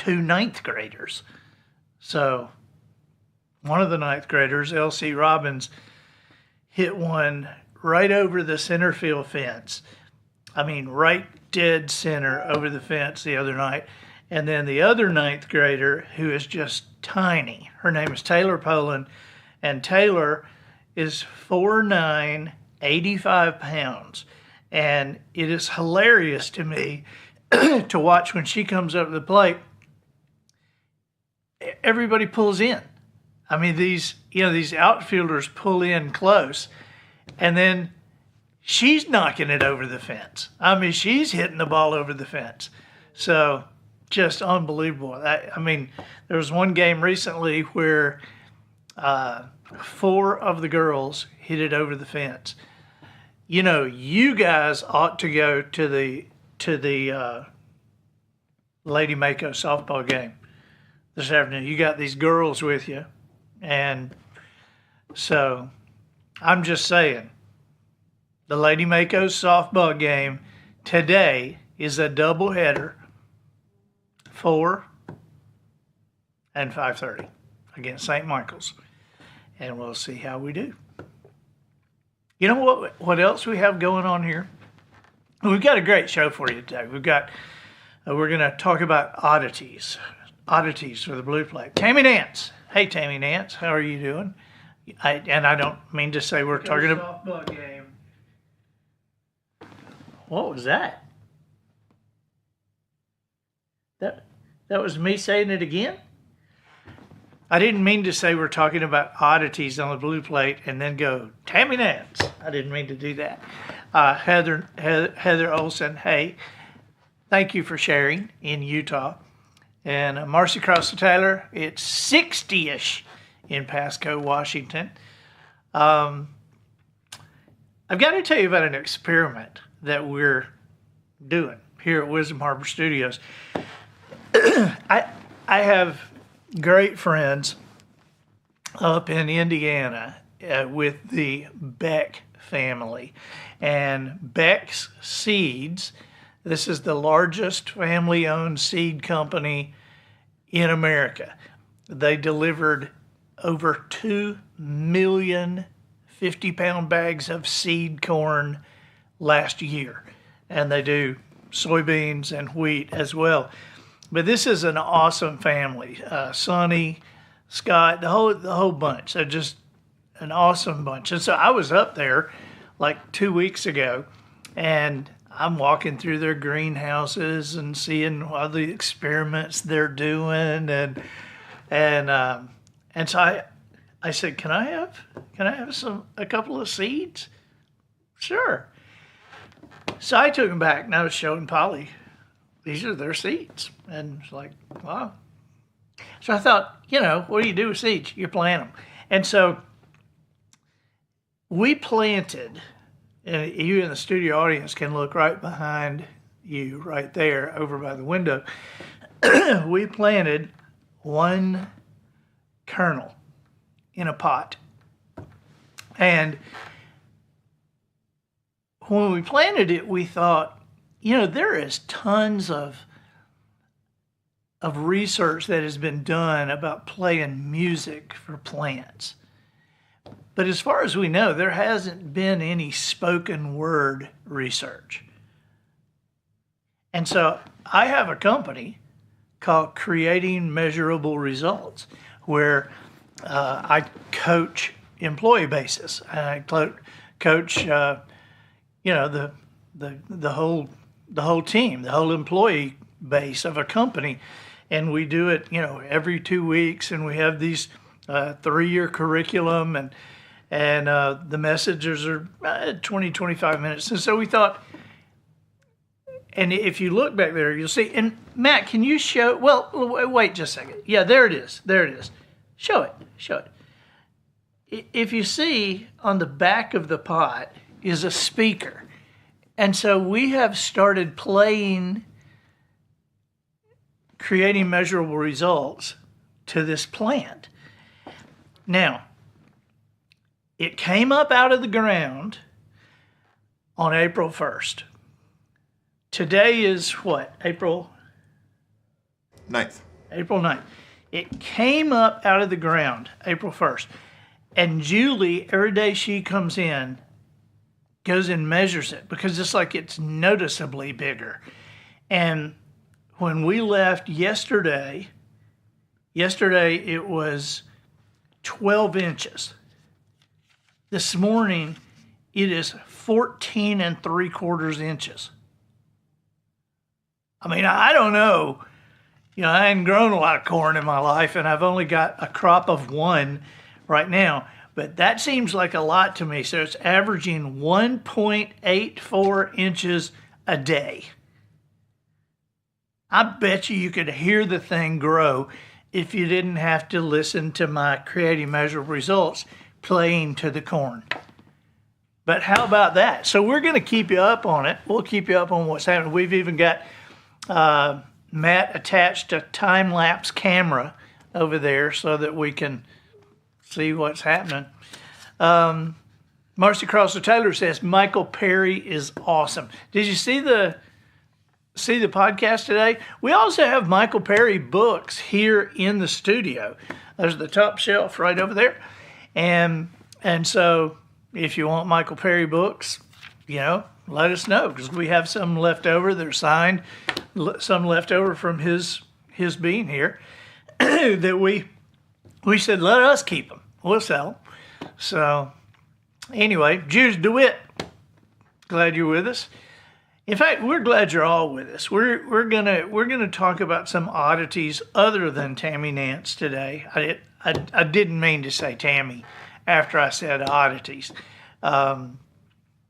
two ninth graders. So one of the ninth graders, L.C. Robbins, hit one right over the center field fence. I mean, right dead center over the fence the other night. And then the other ninth grader, who is just tiny, her name is Taylor Poland, and Taylor is 4'9", 85 pounds. And it is hilarious to me to watch when she comes up to the plate. Everybody pulls in. I mean, these outfielders pull in close, and then she's knocking it over the fence. I mean, she's hitting the ball over the fence. So just unbelievable. I mean, there was one game recently where 4 of the girls hit it over the fence. You know, you guys ought to go to the Lady Mako softball game this afternoon. You got these girls with you. And so I'm just saying, the Lady Mako softball game today is a doubleheader, 4 and 5:30 against St. Michael's. And we'll see how we do. You know what else we have going on here? We've got a great show for you today. We're going to talk about oddities for the Blue Plate. Tammy Nance. Hey, Tammy Nance, how are you doing? I don't mean to say we're talking about softball game. What was that? That was me saying it again? I didn't mean to say we're talking about oddities on the Blue Plate and then go, Tammy Nance. I didn't mean to do that. Heather Olson, hey, thank you for sharing in Utah. And Marcy Crosser Taylor, it's 60-ish in Pasco, Washington. I've got to tell you about an experiment that we're doing here at Wisdom Harbor Studios. I have great friends up in Indiana with the Beck family. And Beck's Seeds, this is the largest family-owned seed company in America. They delivered over 2 million 50-pound bags of seed corn last year. And they do soybeans and wheat as well. But this is an awesome family. Sonny, Scott, the whole bunch. They're just an awesome bunch. And so I was up there like 2 weeks ago, and I'm walking through their greenhouses and seeing all the experiments they're doing, and so I said, can I have a couple of seeds? Sure. So I took them back, and I was showing Polly, these are their seeds, and it's like, wow. So I thought, what do you do with seeds? You plant them, and so we planted. And you in the studio audience can look right behind you, right there, over by the window. We planted 1 kernel in a pot. And when we planted it, we thought, there is tons of research that has been done about playing music for plants. But as far as we know, there hasn't been any spoken word research. And so I have a company called Creating Measurable Results, where I coach employee basis. I coach, the whole team, the whole employee base of a company, and we do it, every 2 weeks, and we have these 3-year curriculum, and the messages are 20, 25 minutes. And so we thought, and if you look back there, you'll see, and Matt, can you show, well, wait just a second. Yeah, there it is. Show it. If you see on the back of the pot is a speaker. And so we have started playing Creating Measurable Results to this plant. Now, it came up out of the ground on April 1st. Today is what? April 9th. April 9th. It came up out of the ground April 1st. And Julie, every day she comes in, goes and measures it because it's like it's noticeably bigger. And when we left yesterday it was 12 inches. This morning, it is 14 3/4 inches. I mean, I don't know. I hadn't grown a lot of corn in my life, and I've only got a crop of one right now. But that seems like a lot to me. So it's averaging 1.84 inches a day. I bet you could hear the thing grow if you didn't have to listen to my Creating Measurable Results playing to the corn. But how about that? So we're going to keep you up on it. We'll keep you up on what's happening. We've even got Matt attached a time-lapse camera over there so that we can see what's happening. Marcy Crosser Taylor says Michael Perry is awesome. Did you see the podcast today? We also have Michael Perry books here in the studio. There's the top shelf right over there. And so if you want Michael Perry books, let us know, because we have some left over that are signed, some left over from his being here that we said, let us keep them. We'll sell them. So anyway, Judas DeWitt, glad you're with us. In fact, we're glad you're all with us. We're gonna talk about some oddities other than Tammy Nance today. I didn't mean to say Tammy after I said oddities.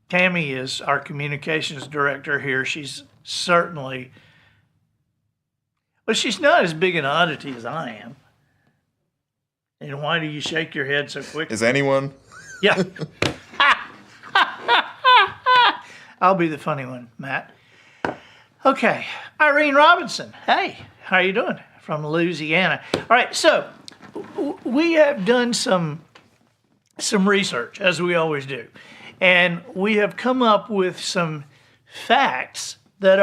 Tammy is our communications director here. She's certainly, but she's not as big an oddity as I am. And why do you shake your head so quickly? Is anyone? Yeah. I'll be the funny one, Matt. Okay, Irene Robinson. Hey, how you doing? From Louisiana. All right, so we have done some research, as we always do. And we have come up with some facts that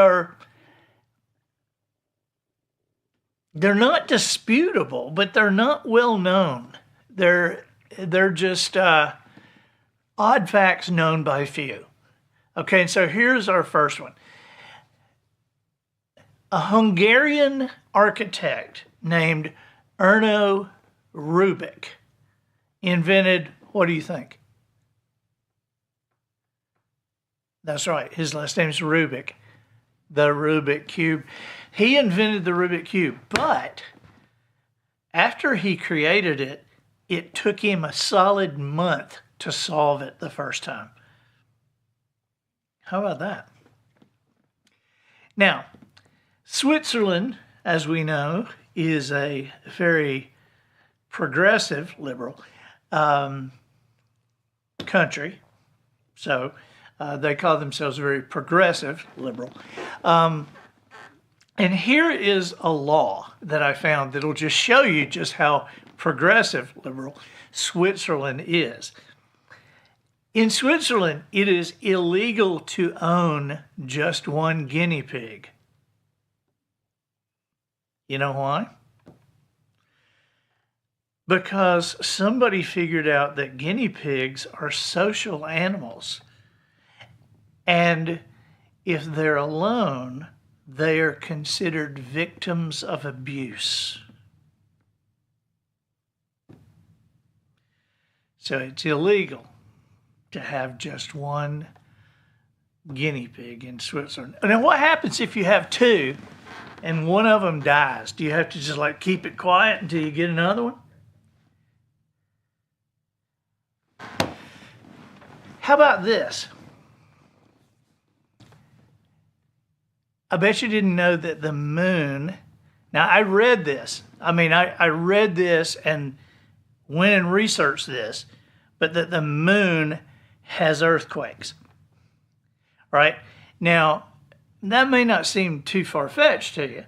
they're not disputable, but they're not well known. They're just odd facts known by few. Okay, so here's our first one. A Hungarian architect named Erno Rubik invented, what do you think? That's right, his last name is Rubik, the Rubik Cube. He invented the Rubik Cube, but after he created it, it took him a solid month to solve it the first time. How about that? Now, Switzerland, as we know, is a very progressive liberal country. So they call themselves very progressive liberal. And here is a law that I found that'll just show you just how progressive liberal Switzerland is. In Switzerland, it is illegal to own just one guinea pig. You know why? Because somebody figured out that guinea pigs are social animals. And if they're alone, they are considered victims of abuse. So it's illegal to have just one guinea pig in Switzerland. Now, what happens if you have two and one of them dies? Do you have to just keep it quiet until you get another one? How about this? I bet you didn't know that the moon, now I read this. I read this and went and researched this, but that the moon has earthquakes, right? Now, that may not seem too far-fetched to you,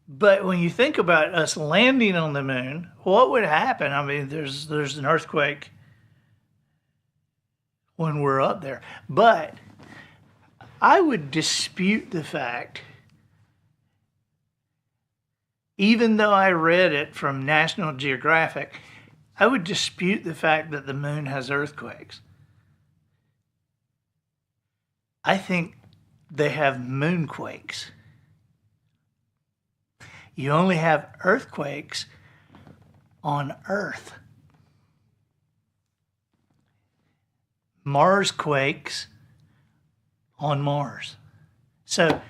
but when you think about us landing on the moon, what would happen? There's an earthquake when we're up there, but I would dispute the fact even though I read it from National Geographic, I would dispute the fact that the moon has earthquakes. I think they have moonquakes. You only have earthquakes on Earth. Mars quakes on Mars. So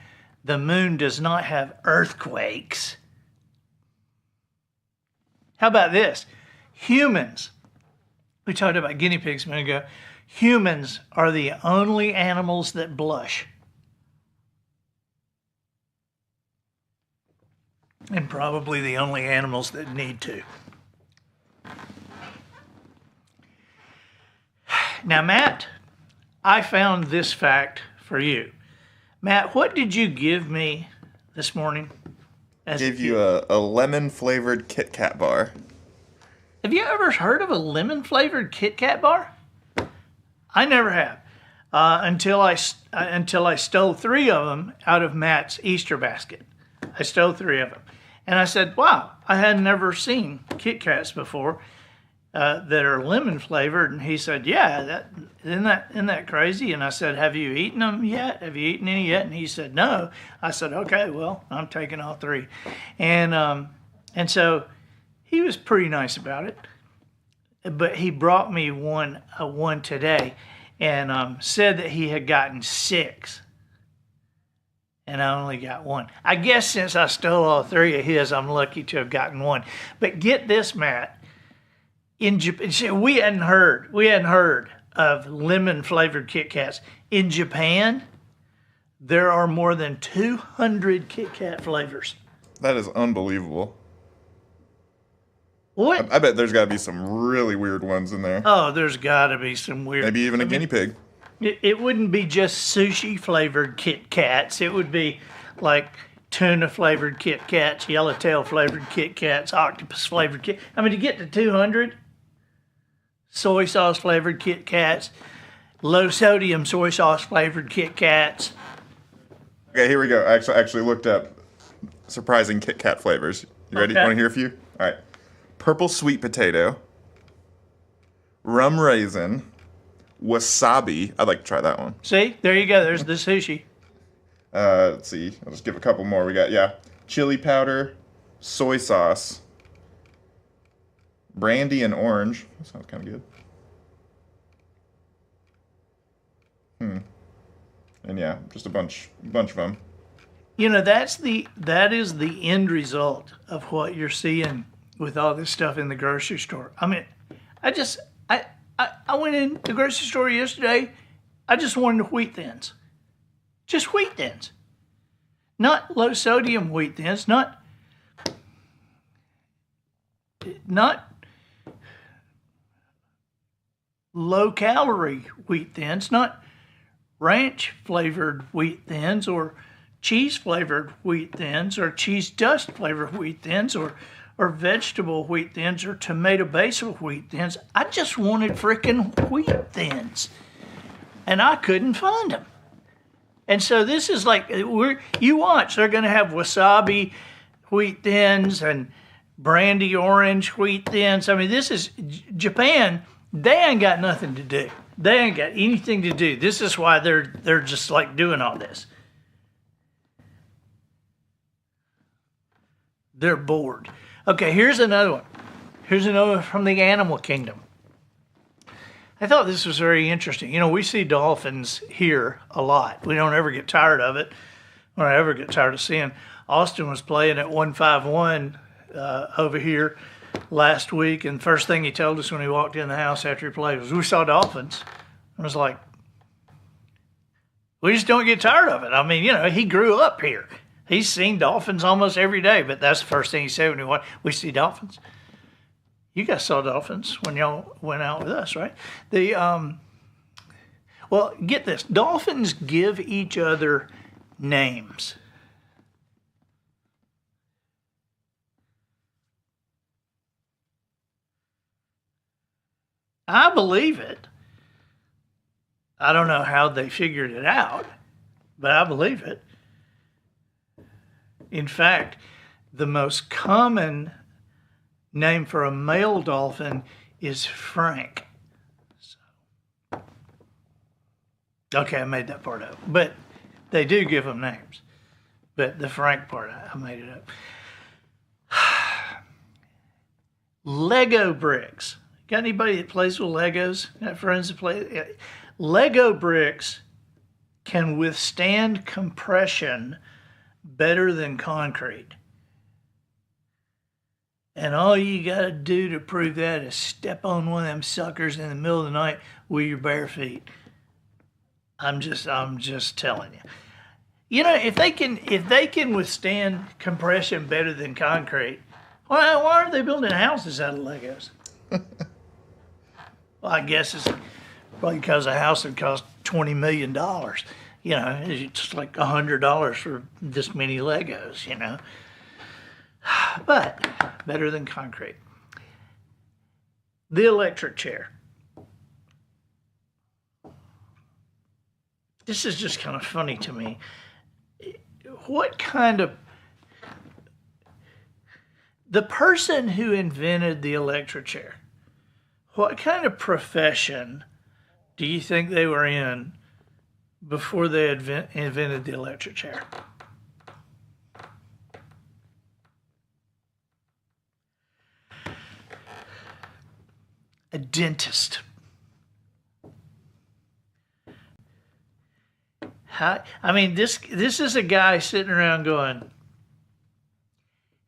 the moon does not have earthquakes. How about this? Humans. We talked about guinea pigs a minute ago. Humans are the only animals that blush. And probably the only animals that need to. Now, Matt, I found this fact for you. Matt, what did you give me this morning? Gave you a lemon-flavored Kit Kat bar. Have you ever heard of a lemon-flavored Kit Kat bar? I never have. Until I stole 3 of them out of Matt's Easter basket. I stole 3 of them. And I said, wow, I had never seen Kit Kats before that are lemon flavored. And he said, yeah, isn't that crazy? And I said, have you eaten them yet? Have you eaten any yet? And he said, no. I said, okay, well, I'm taking all 3. And so he was pretty nice about it. But he brought me one today and said that he had gotten 6. And I only got 1. I guess since I stole all 3 of his, I'm lucky to have gotten 1. But get this, Matt. In Japan, we hadn't heard of lemon-flavored Kit Kats. In Japan, there are more than 200 Kit Kat flavors. That is unbelievable. What? I bet there's got to be some really weird ones in there. Oh, there's got to be some weird. Maybe even a guinea pig. It wouldn't be just sushi-flavored Kit Kats. It would be like tuna-flavored Kit Kats, yellowtail-flavored Kit Kats, octopus-flavored Kit. I mean, to get to 200, soy sauce-flavored Kit Kats, low-sodium soy sauce-flavored Kit Kats. Okay, here we go. I actually looked up surprising Kit Kat flavors. You ready? Okay. Want to hear a few? All right. Purple sweet potato, rum raisin, wasabi. I'd like to try that one. See? There you go. There's the sushi. Let's see. I'll just give a couple more. We got, chili powder, soy sauce, brandy and orange. That sounds kind of good. And just a bunch of them. You know, that is the end result of what you're seeing with all this stuff in the grocery store. I mean, I went in the grocery store yesterday. I just wanted wheat thins. Just wheat thins. Not low sodium wheat thins, not low calorie wheat thins, not ranch flavored wheat thins or cheese flavored wheat thins or cheese dust flavored wheat thins or vegetable wheat thins or tomato basil wheat thins. I just wanted frickin' wheat thins. And I couldn't find them. And so this is like, you watch, they're going to have wasabi wheat thins and brandy orange wheat thins. I mean, this is Japan. They ain't got nothing to do. They ain't got anything to do. This is why they're just like doing all this. They're bored. Okay, here's another one. Here's another one from the animal kingdom. I thought this was very interesting. You know, we see dolphins here a lot. We don't ever get tired of it. We don't ever get tired of seeing. Austin was playing at 151 over here last week, and first thing he told us when he walked in the house after he played was, we saw dolphins. I was like, we just don't get tired of it. I mean, you know, he grew up here. He's seen dolphins almost every day, but that's the first thing he said when he went, we see dolphins. You guys saw dolphins when y'all went out with us, right? Well, get this. Dolphins give each other names. I believe it. I don't know how they figured it out, but I believe it. In fact, The most common name for a male dolphin is Frank. So, okay, I made that part up. But they do give them names. But the Frank part, I made it up. Lego bricks. Got anybody that plays with Legos? Got friends that play? Lego bricks can withstand compression better than concrete. And all you gotta do to prove that is step on one of them suckers in the middle of the night with your bare feet. I'm just telling you. You know, if they can withstand compression better than concrete, why are they building houses out of Legos? Well, I guess it's probably because a house would cost $20 million. You know, it's like $100 for this many Legos, you know. But better than concrete. The electric chair. This is just kind of funny to me. What kind of... The person who invented the electric chair, what kind of profession do you think they were in before they invented the electric chair? A dentist. I mean, this is a guy sitting around going,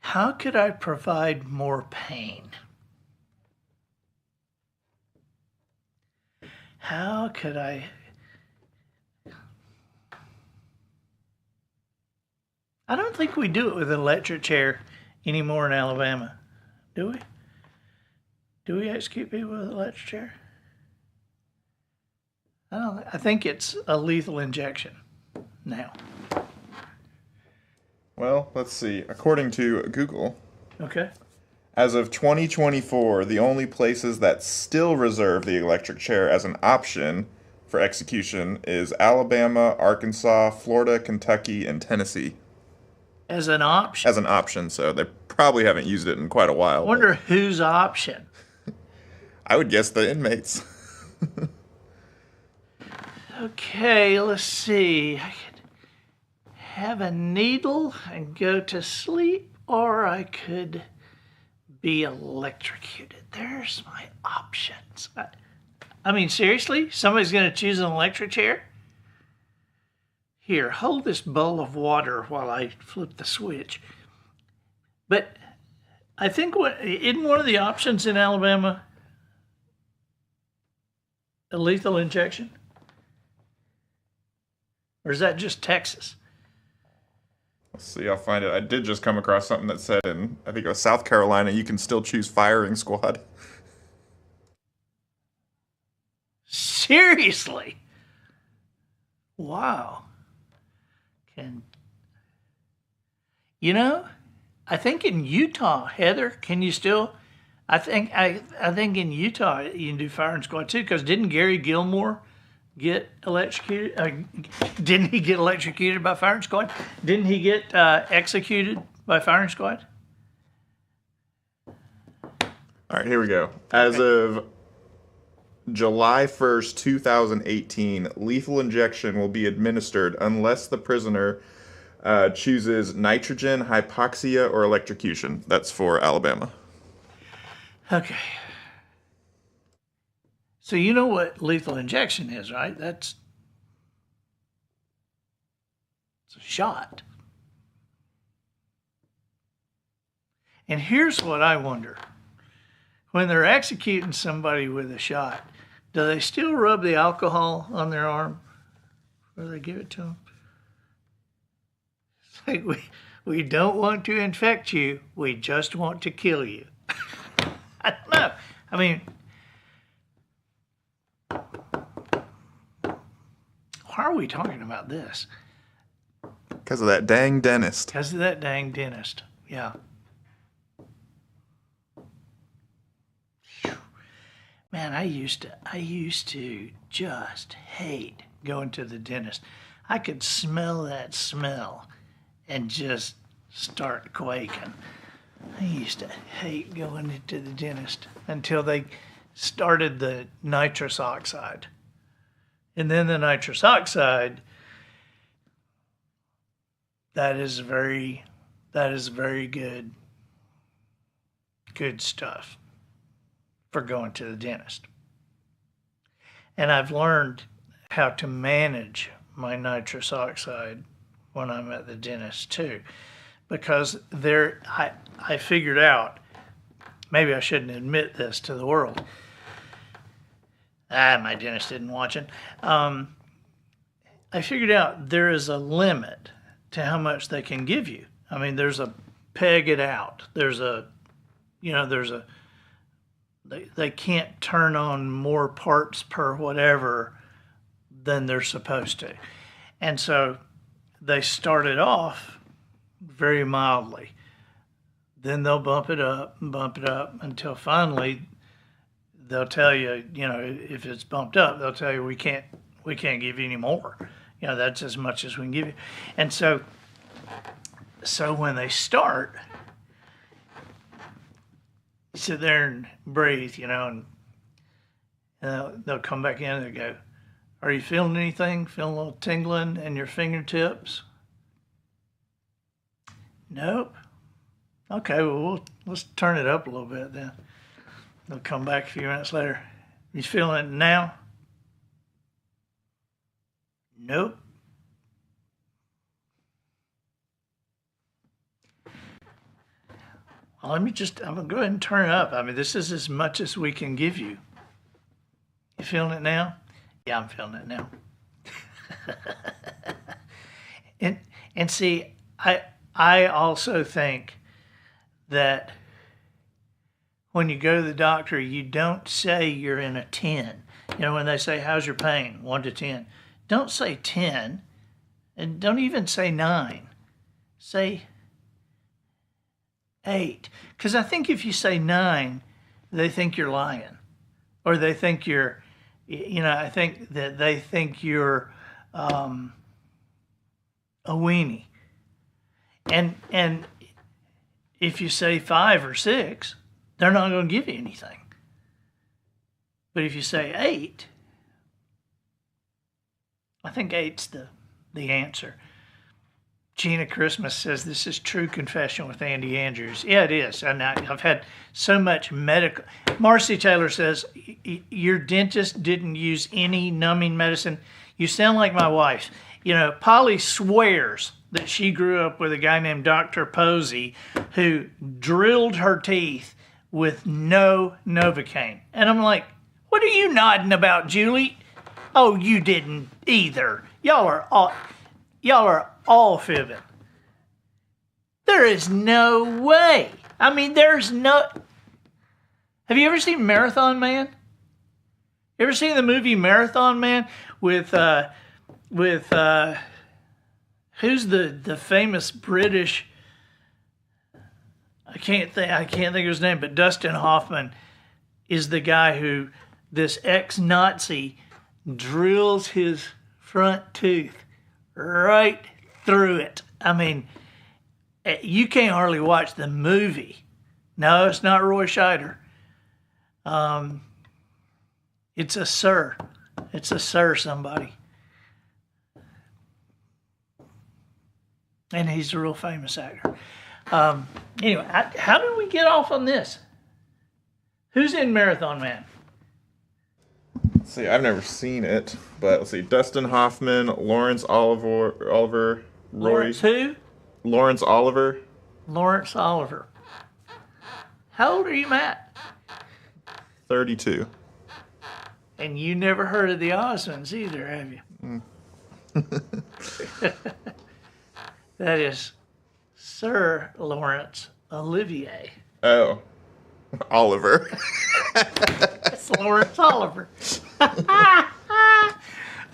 how could I provide more pain? How could I... I don't think we do it with an electric chair anymore in Alabama, do we? Do we execute people with an electric chair? I think it's a lethal injection now. Well, let's see. According to Google, Okay. as of 2024, the only places that still reserve the electric chair as an option for execution is Alabama, Arkansas, Florida, Kentucky, and Tennessee. As an option. As an option, so they probably haven't used it in quite a while. I wonder whose option. I would guess the inmates. Okay, let's see. I could have a needle and go to sleep, or I could be electrocuted. There's my options. I mean, seriously? Somebody's going to choose an electric chair? Here, hold this bowl of water while I flip the switch. But I think isn't one of the options in Alabama a lethal injection? Or is that just Texas? Let's see, I'll find it. I did just come across something that said in, I think it was South Carolina, you can still choose firing squad. Seriously? Wow. You know, I think in Utah, Heather, can you still... I think in Utah you can do firing squad too, because didn't Gary Gilmore get electrocuted? Didn't he get electrocuted by firing squad? Didn't he get executed by firing squad? All right, here we go. As of July 1st, 2018, lethal injection will be administered unless the prisoner chooses nitrogen, hypoxia, or electrocution. That's for Alabama. Okay. So you know what lethal injection is, right? It's a shot. And here's what I wonder. When they're executing somebody with a shot, do they still rub the alcohol on their arm before they give it to them? It's like, we don't want to infect you, we just want to kill you. I don't know. I mean, why are we talking about this? Because of that dang dentist. Because of that dang dentist. Yeah. Whew. Man, I used to just hate going to the dentist. I could smell that smell and just start quaking. I used to hate going into the dentist until they started the nitrous oxide. And then the nitrous oxide, that is very good stuff for going to the dentist. And I've learned how to manage my nitrous oxide when I'm at the dentist too. Because I figured out, maybe I shouldn't admit this to the world. My dentist isn't watching. I figured out there is a limit to how much they can give you. I mean, there's a peg it out. They can't turn on more parts per whatever than they're supposed to. And so they started off very mildly. Then they'll bump it up until finally they'll tell you, if it's bumped up, they'll tell you we can't give you any more. That's as much as we can give you. And so when they start, you sit there and breathe, and they'll come back in and they'll go, "Are you feeling anything? Feeling a little tingling in your fingertips?" Nope. Okay, well, let's turn it up a little bit then. They'll come back a few minutes later. You feeling it now? Nope. Well, I'm gonna go ahead and turn it up. I mean, this is as much as we can give you. You feeling it now? Yeah, I'm feeling it now. and see, I also think that when you go to the doctor, you don't say you're in a 10. When they say, "How's your pain?" 1 to 10. Don't say 10, and don't even say 9. Say 8. Because I think if you say 9, they think you're lying. Or they think you're, I think that they think you're a weenie. And if you say 5 or 6, they're not going to give you anything. But if you say 8, I think 8's the answer. Gina Christmas says, "This is true confession with Andy Andrews." Yeah, it is. And I've had so much medical. Marcy Taylor says, "Your dentist didn't use any numbing medicine." You sound like my wife. Polly swears that she grew up with a guy named Dr. Posey who drilled her teeth with no Novocaine. And I'm like, "What are you nodding about, Julie?" "Oh, you didn't either. Y'all are all fibbing." There is no way. I mean, there's no... Have you ever seen Marathon Man? You ever seen the movie Marathon Man with who's the famous British? I can't think of his name, but Dustin Hoffman is the guy who this ex-Nazi drills his front tooth right through it. I mean, you can't hardly watch the movie. No, it's not Roy Scheider. It's a Sir. It's a Sir somebody. And he's a real famous actor. Anyway, how did we get off on this? Who's in Marathon Man? Let's see, I've never seen it, but let's see. Dustin Hoffman, Lawrence Oliver, Roy. Lawrence who? Lawrence Oliver. Lawrence Oliver. How old are you, Matt? 32. And you never heard of the Osmonds either, have you? That is Sir Laurence Olivier. Oh, Oliver. It's Lawrence Oliver.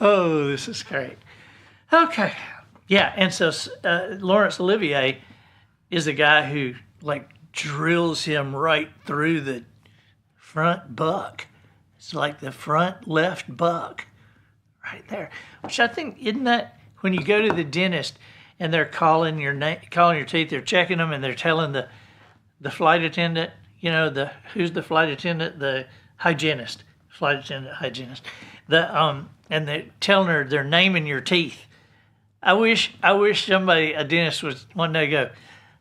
Oh, this is great. Okay. Yeah, and so Laurence Olivier is a guy who drills him right through the front buck. It's like the front left buck right there. Which I think, isn't that when you go to the dentist and they're calling your name, calling your teeth. They're checking them, and they're telling the flight attendant, who's the flight attendant, the hygienist, flight attendant, hygienist, and they're telling her they're naming your teeth. I wish somebody, a dentist, would one day go,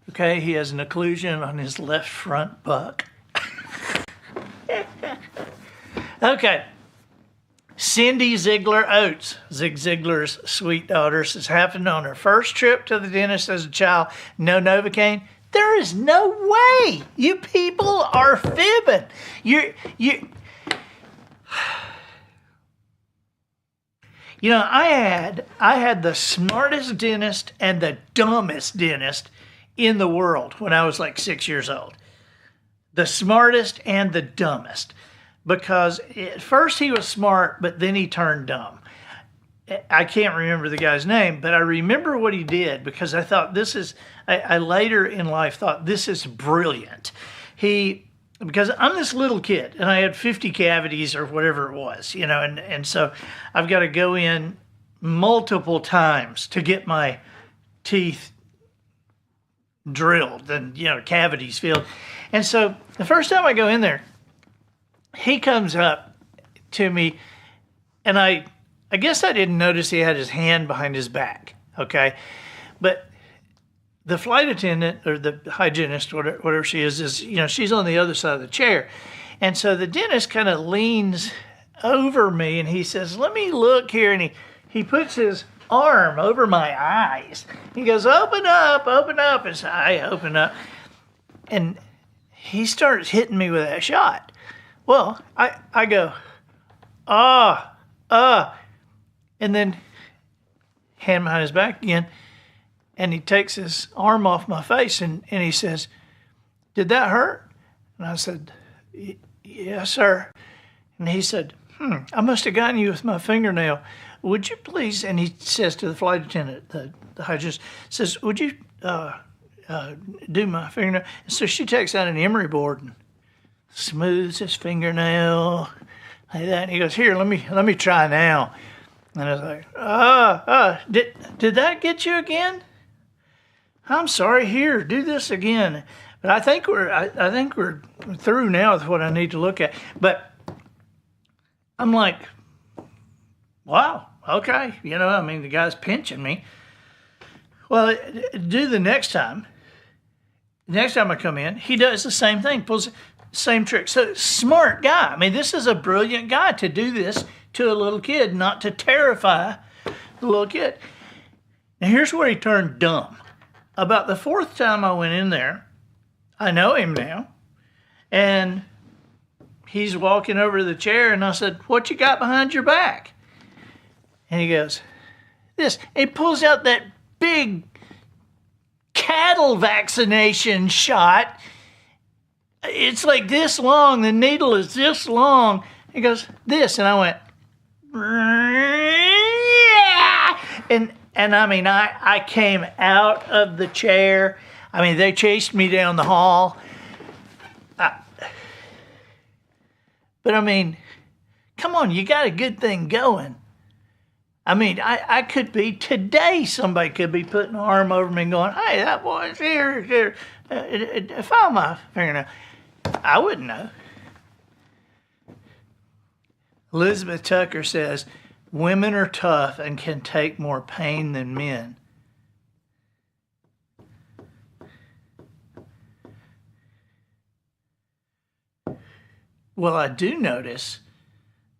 okay, he has an occlusion on his left front buck. Okay. Cindy Ziegler Oates, Zig Ziglar's sweet daughter, says happened on her first trip to the dentist as a child. No Novocaine. There is no way. You people are fibbing. I had the smartest dentist and the dumbest dentist in the world when I was like 6 years old. The smartest and the dumbest. Because at first he was smart, but then he turned dumb. I can't remember the guy's name, but I remember what he did because I thought I later in life thought this is brilliant. Because I'm this little kid and I had 50 cavities or whatever it was, and so I've got to go in multiple times to get my teeth drilled and, cavities filled. And so the first time I go in there, he comes up to me, and I guess I didn't notice he had his hand behind his back, okay? But the flight attendant, or the hygienist, whatever she is, she's on the other side of the chair. And so the dentist kind of leans over me, and he says, let me look here, and he puts his arm over my eyes. He goes, open up, and so I open up, and he starts hitting me with that shot. Well, I go, and then hand behind his back again, and he takes his arm off my face, and he says, did that hurt? And I said, yes, sir. And he said, I must have gotten you with my fingernail. Would you please, and he says to the flight attendant, the hygienist, says, would you do my fingernail? And so she takes out an emery board and smooths his fingernail like that. And he goes, here, let me try now. And I was like, did that get you again? I'm sorry, here, do this again. But I think we're through now with what I need to look at. But I'm like, wow, okay. The guy's pinching me. Well, do the next time. Next time I come in, he does the same thing, pulls same trick. So smart guy. This is a brilliant guy to do this to a little kid, not to terrify the little kid. Now here's where he turned dumb. About the fourth time I went in there, I know him now, and he's walking over to the chair, and I said, what you got behind your back? And he goes, this. And he pulls out that big cattle vaccination shot. It's like this long. The needle is this long. He goes, this. And I went, yeah. And I came out of the chair. They chased me down the hall. But come on, you got a good thing going. I could be, today somebody could be putting an arm over me and going, hey, that boy's here, file my fingernail. I wouldn't know. Elizabeth Tucker says, women are tough and can take more pain than men. Well, I do notice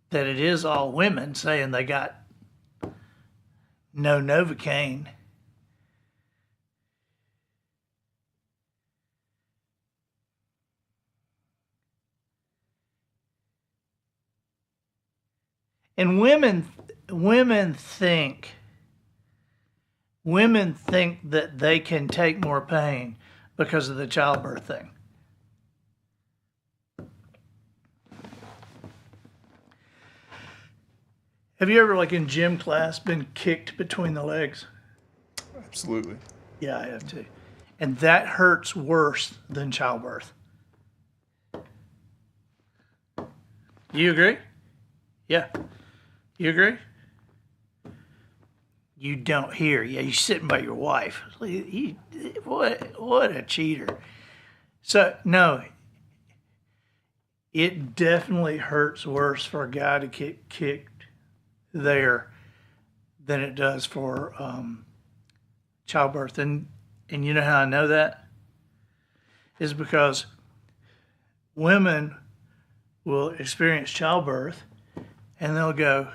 that it is all women saying they got no Novocaine. And women think that they can take more pain because of the childbirth thing. Have you ever, in gym class, been kicked between the legs? Absolutely. Yeah, I have too. And that hurts worse than childbirth. You agree? Yeah. You agree? you don't hear. Yeah, you're sitting by your wife. What a cheater. So, no, it definitely hurts worse for a guy to get kicked there than it does for childbirth. And you know how I know that? Is because women will experience childbirth and they'll go,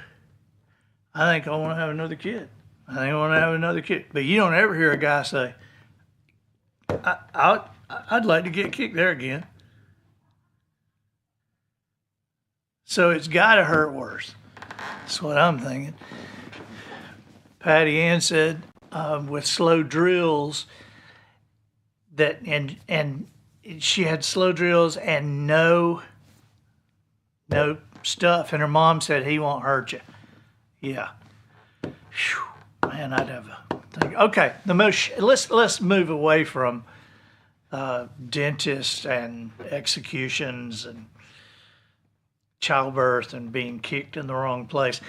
I think I want to have another kid. I think I want to have another kid. But you don't ever hear a guy say, I'd like to get kicked there again. So it's got to hurt worse. That's what I'm thinking. Patty Ann said with slow drills that, and she had slow drills and no stuff. And her mom said, he won't hurt you. Yeah. Whew. Man, I'd have a thing. Okay, let's move away from dentists and executions and childbirth and being kicked in the wrong place.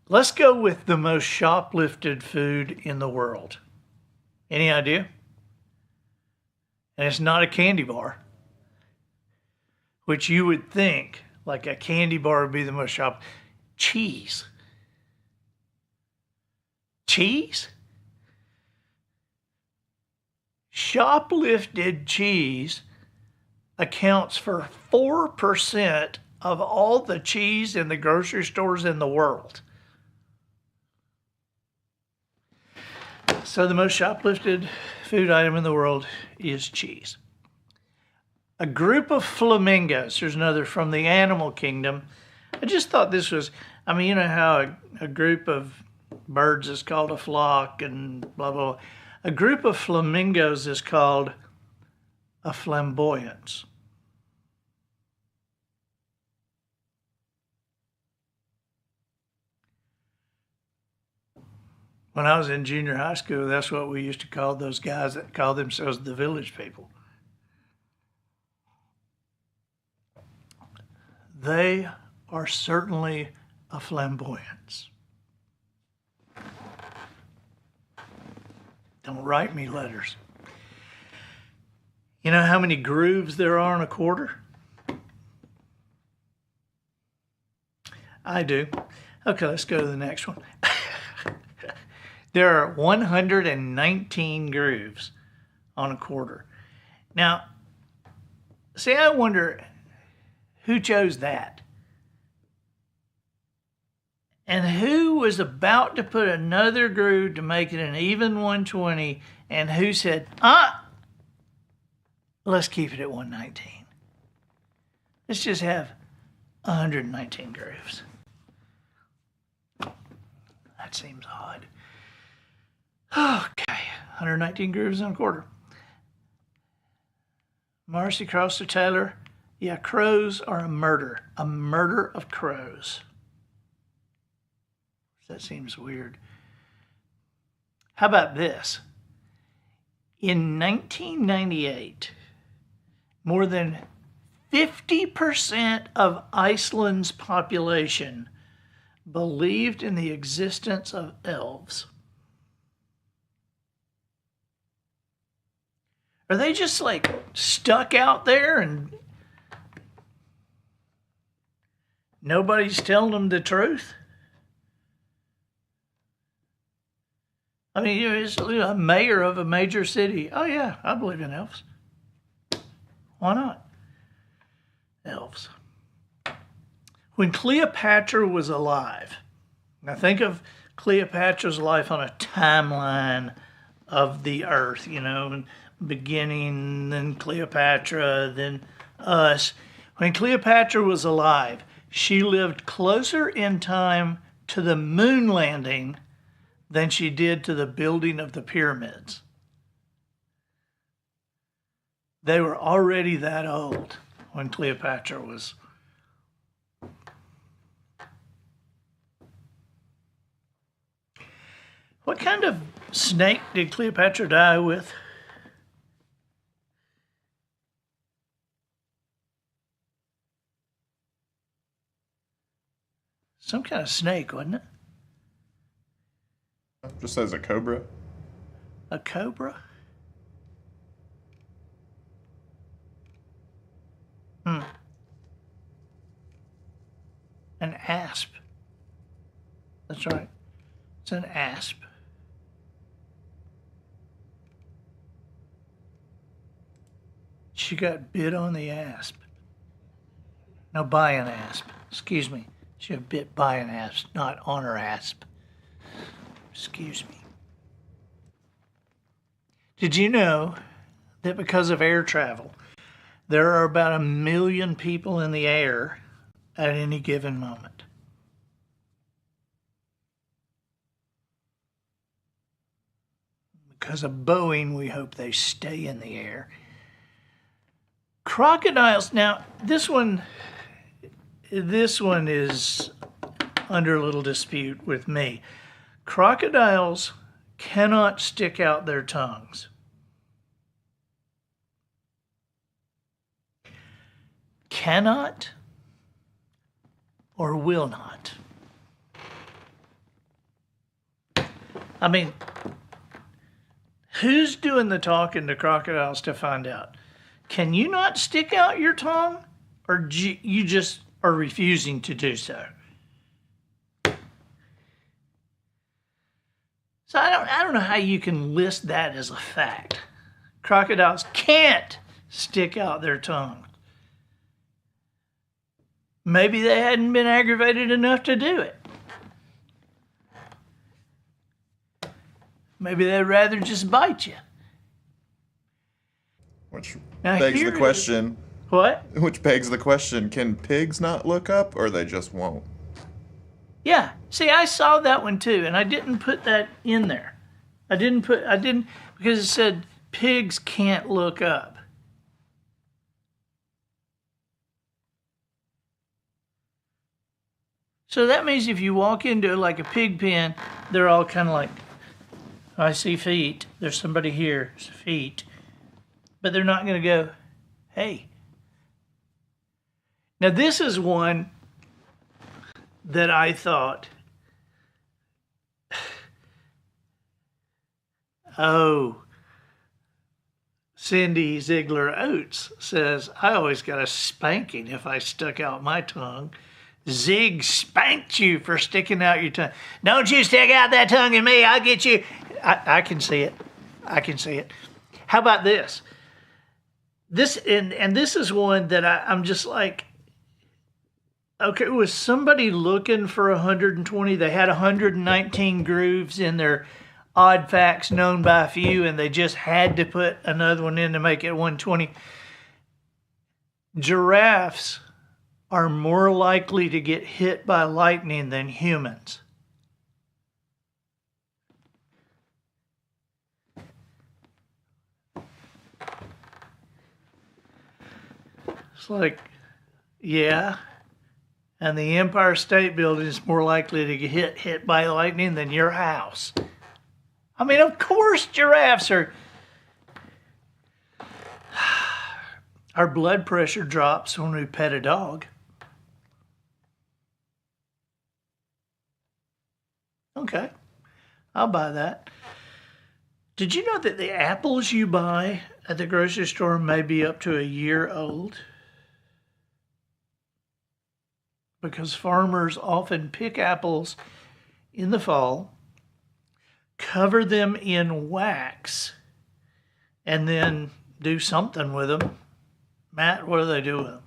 Let's go with the most shoplifted food in the world. Any idea? And it's not a candy bar, which you would think like a candy bar would be the most shop. Cheese. Cheese? Shoplifted cheese accounts for 4% of all the cheese in the grocery stores in the world. So the most shoplifted food item in the world is cheese. A group of flamingos, there's another from the animal kingdom. I just thought this was, I mean, you know how a group of birds is called a flock and blah, blah, blah. A group of flamingos is called a flamboyance. When I was in junior high school, that's what we used to call those guys that call themselves the village people. They are certainly a flamboyance. Don't write me letters. You know how many grooves there are in a quarter? I do. Okay, let's go to the next one. There are 119 grooves on a quarter. Now, see, I wonder who chose that? And who was about to put another groove to make it an even 120, and who said, let's keep it at 119. Let's just have 119 grooves. That seems odd. Okay, 119 grooves in a quarter. Marcy Crosser Taylor, yeah, crows are a murder of crows. That seems weird. How about this? In 1998, more than 50% of Iceland's population believed in the existence of elves. Are they just like stuck out there and nobody's telling them the truth? I mean, you're a mayor of a major city. Oh yeah, I believe in elves. Why not? Elves. When Cleopatra was alive, now think of Cleopatra's life on a timeline of the earth, you know, beginning, then Cleopatra, then us. When Cleopatra was alive, she lived closer in time to the moon landing than she did to the building of the pyramids. They were already that old when Cleopatra was. What kind of snake did Cleopatra die with? Some kind of snake, wasn't it? Just says a cobra. A cobra? An asp. That's right. It's an asp. She got bit on the asp. No, by an asp. Excuse me. She got bit by an asp, not on her asp. Excuse me. Did you know that because of air travel, there are about 1 million people in the air at any given moment? Because of Boeing, we hope they stay in the air. Crocodiles, now this one is under a little dispute with me. Crocodiles cannot stick out their tongues. Cannot or will not. I mean, who's doing the talking to crocodiles to find out? Can you not stick out your tongue, or you just are refusing to do so? So I don't know how you can list that as a fact. Crocodiles can't stick out their tongue. Maybe they hadn't been aggravated enough to do it. Maybe they'd rather just bite you. Which Now, begs here the is- question. What? Which begs the question: can pigs not look up, or they just won't? Yeah. See, I saw that one too, and I didn't put that in there. I didn't because it said pigs can't look up. So that means if you walk into like a pig pen, they're all kind of like, I see feet. There's somebody here. It's feet. But they're not going to go, hey. Now this is one that I thought, oh, Cindy Ziegler Oates says, I always got a spanking if I stuck out my tongue. Zig spanked you for sticking out your tongue. Don't you stick out that tongue at me, I'll get you. I can see it. I can see it. How about this? This and this is one that I'm just like, okay, was somebody looking for 120? They had 119 grooves in their odd facts known by a few, and they just had to put another one in to make it 120. Giraffes are more likely to get hit by lightning than humans. It's like, yeah. And the Empire State Building is more likely to get hit by lightning than your house. I mean, of course giraffes are... Our blood pressure drops when we pet a dog. Okay, I'll buy that. Did you know that the apples you buy at the grocery store may be up to a year old? Because farmers often pick apples in the fall, cover them in wax, and then do something with them. Matt, what do they do with them?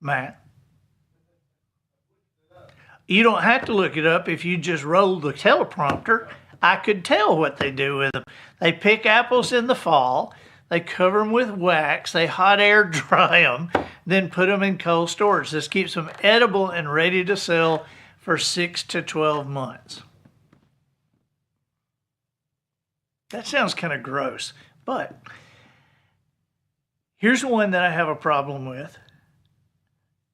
Matt? You don't have to look it up. If you just roll the teleprompter, I could tell what they do with them. They pick apples in the fall, they cover them with wax, they hot air dry them, then put them in cold storage. This keeps them edible and ready to sell for 6 to 12 months. That sounds kind of gross, but here's one that I have a problem with.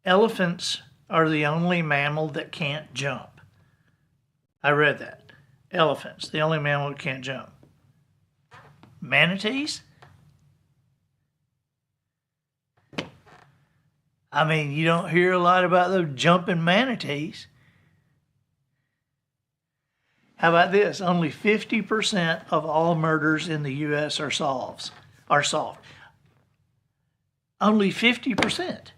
Elephants are the only mammal that can't jump. I read that. Elephants, the only mammal that can't jump. Manatees? I mean, you don't hear a lot about those jumping manatees. How about this? Only 50% of all murders in the U.S. are solved. Only 50%.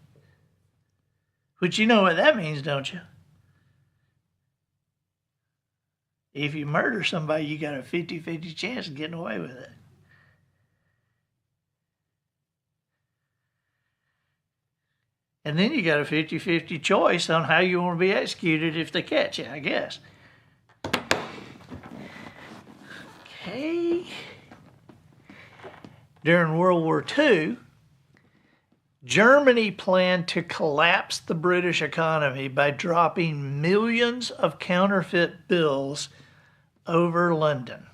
Which you know what that means, don't you? If you murder somebody, you got a 50-50 chance of getting away with it. And then you got a 50-50 choice on how you want to be executed if they catch you, I guess. Okay. During World War II, Germany planned to collapse the British economy by dropping millions of counterfeit bills over London.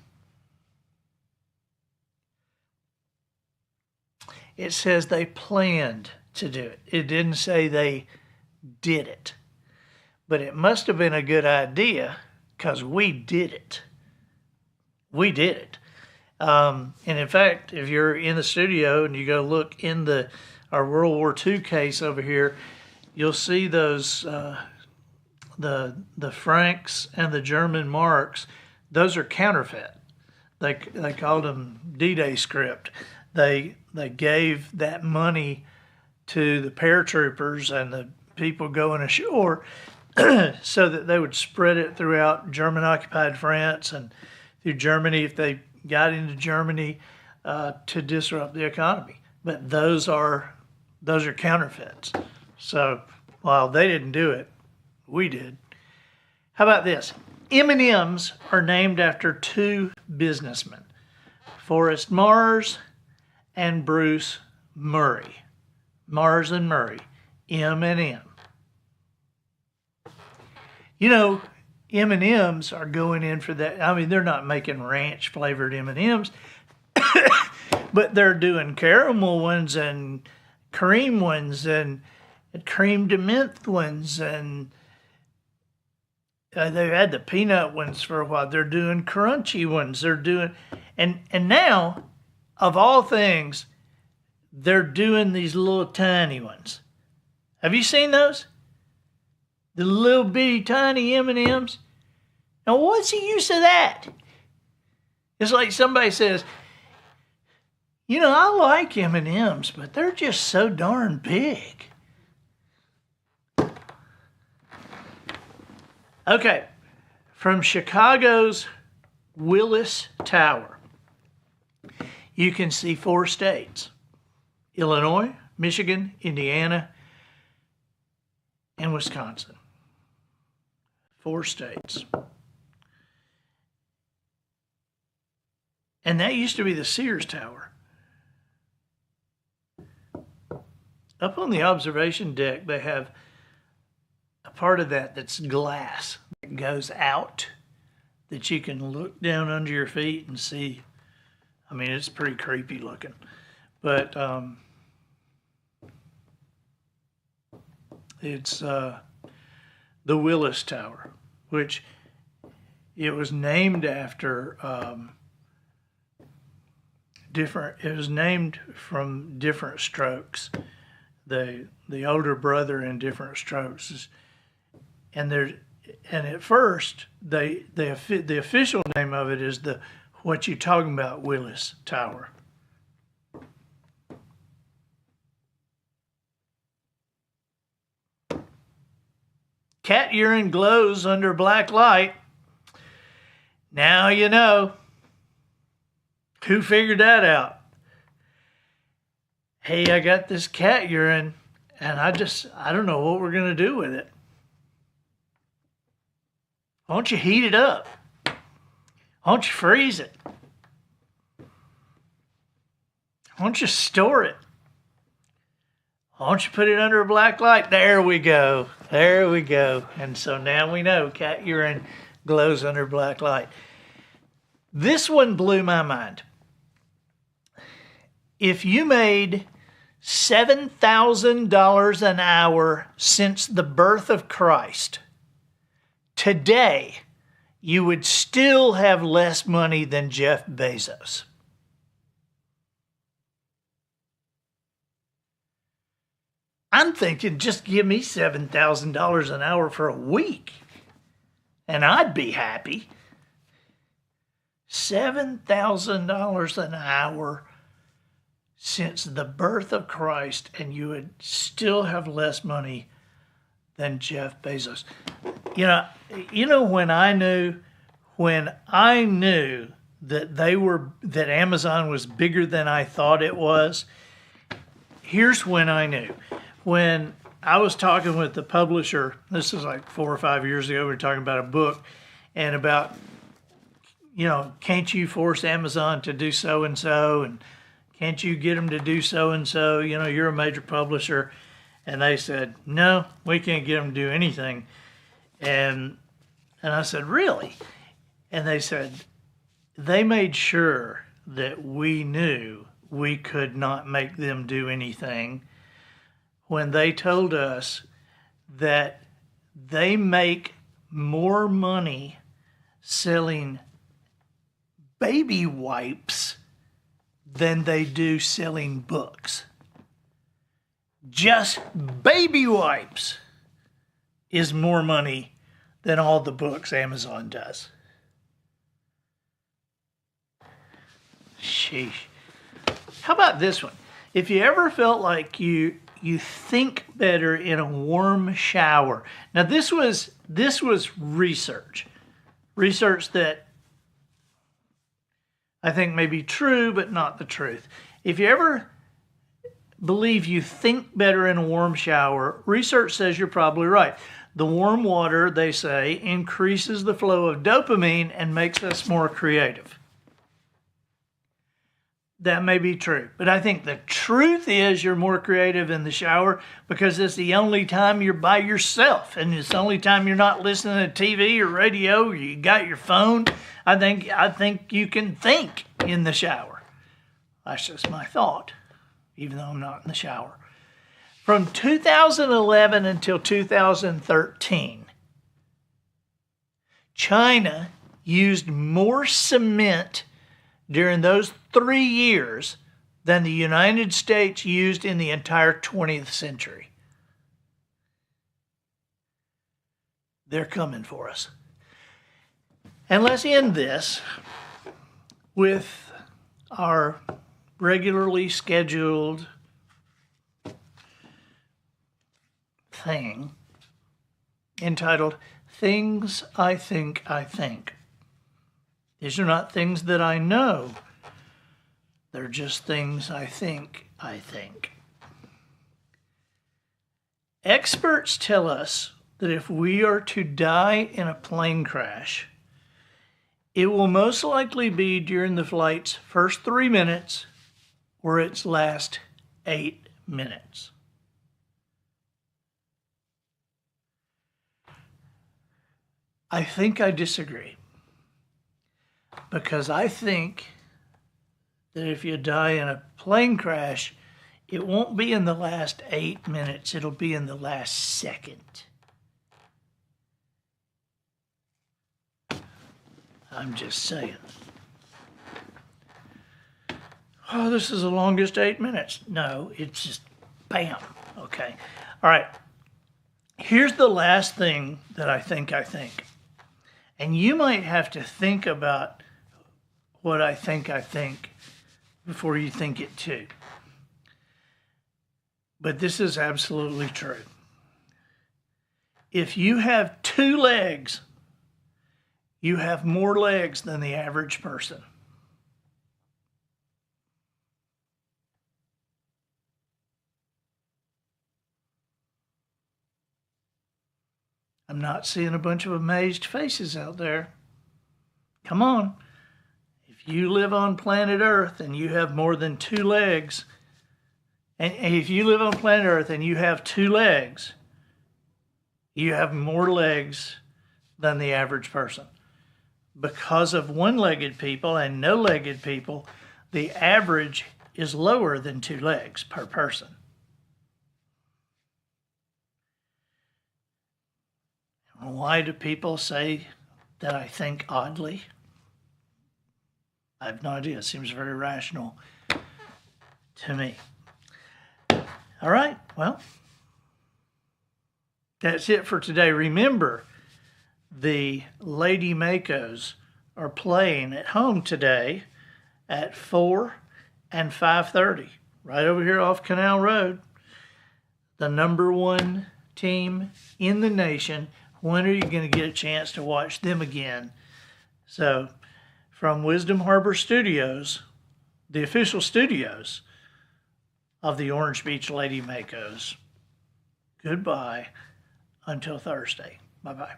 It says they planned to do it. It didn't say they did it. But it must have been a good idea because we did it. We did it. And in fact, if you're in the studio and you go look in our World War II case over here, you'll see those the francs and the German marks. Those are counterfeit. They called them D-Day script. They gave that money to the paratroopers and the people going ashore so that they would spread it throughout German-occupied France and through Germany if they got into Germany to disrupt the economy. But those are counterfeits. So while they didn't do it, we did. How about this? M&Ms are named after two businessmen, Forrest Mars and Bruce Murray. Mars and Murray, M&M. You know, M&Ms are going in for that. I mean, they're not making ranch flavored M&Ms, but they're doing caramel ones and cream ones and cream de menthe ones, and they had the peanut ones for a while. They're doing crunchy ones. They're doing, and now, of all things, they're doing these little tiny ones. Have you seen those? The little bitty tiny M&Ms. Now, what's the use of that? It's like somebody says, you know, I like M&Ms, but they're just so darn big. Okay, from Chicago's Willis Tower, you can see 4 states: Illinois, Michigan, Indiana, and Wisconsin. 4 states. And that used to be the Sears Tower. Up on the observation deck, they have a part of that that's glass that goes out that you can look down under your feet and see. I mean, it's pretty creepy looking. But it's the Willis Tower, which it was named after it was named from different strokes. The older brother in different strokes, and at first the official name of it is what you talking about, Willis Tower. Cat urine glows under black light. Now you know. Who figured that out? Hey, I got this cat urine, and I don't know what we're going to do with it. Why don't you heat it up? Why don't you freeze it? Why don't you store it? Why don't you put it under a black light? There we go. There we go. And so now we know cat urine glows under black light. This one blew my mind. If you made $7,000 an hour since the birth of Christ, today you would still have less money than Jeff Bezos. I'm thinking just give me $7,000 an hour for a week and I'd be happy. $7,000 an hour since the birth of Christ, and you would still have less money than Jeff Bezos. You know when I knew that Amazon was bigger than I thought it was. Here's when I knew. When I was talking with the publisher, this is like 4 or 5 years ago, we were talking about a book and about, can't you force Amazon to do so and so, and can't you get them to do so and so? You're a major publisher. And they said, no, we can't get them to do anything. And I said, really? And they said, they made sure that we knew we could not make them do anything when they told us that they make more money selling baby wipes than they do selling books. Just baby wipes is more money than all the books Amazon does. Sheesh. How about this one? If you ever felt like you think better in a warm shower. Now this was research that I think may be true, but not the truth. If you ever believe you think better in a warm shower, research says you're probably right. The warm water, they say, increases the flow of dopamine and makes us more creative. That may be true, but I think the truth is you're more creative in the shower because it's the only time you're by yourself, and it's the only time you're not listening to TV or radio, or you got your phone. I think you can think in the shower. That's just my thought, even though I'm not in the shower. From 2011 until 2013, China used more cement during those 3 years than the United States used in the entire 20th century. They're coming for us. And let's end this with our regularly scheduled thing entitled Things I Think I Think. These are not things that I know. They're just things I think I think. Experts tell us that if we are to die in a plane crash, it will most likely be during the flight's first 3 minutes or its last 8 minutes. I think I disagree. Because I think that if you die in a plane crash, it won't be in the last 8 minutes, it'll be in the last second. I'm just saying. Oh, this is the longest 8 minutes. No, it's just bam. Okay. All right. Here's the last thing that I think I think. And you might have to think about what I think before you think it too. But this is absolutely true. If you have 2 legs, you have more legs than the average person. I'm not seeing a bunch of amazed faces out there. Come on. If you live on planet Earth and you have more than 2 legs, and if you live on planet Earth and you have 2 legs, you have more legs than the average person. Because of one-legged people and no-legged people, the average is lower than 2 legs per person. Why do people say that I think oddly? I have no idea. It seems very rational to me. All right. Well, That's it for today. Remember, the Lady Makos are playing at home today at 4 and 5:30, right over here off Canal Road. The number one team in the nation. When are you going to get a chance to watch them again? So, from Wisdom Harbor Studios, the official studios of the Orange Beach Lady Makos, goodbye until Thursday. Bye-bye.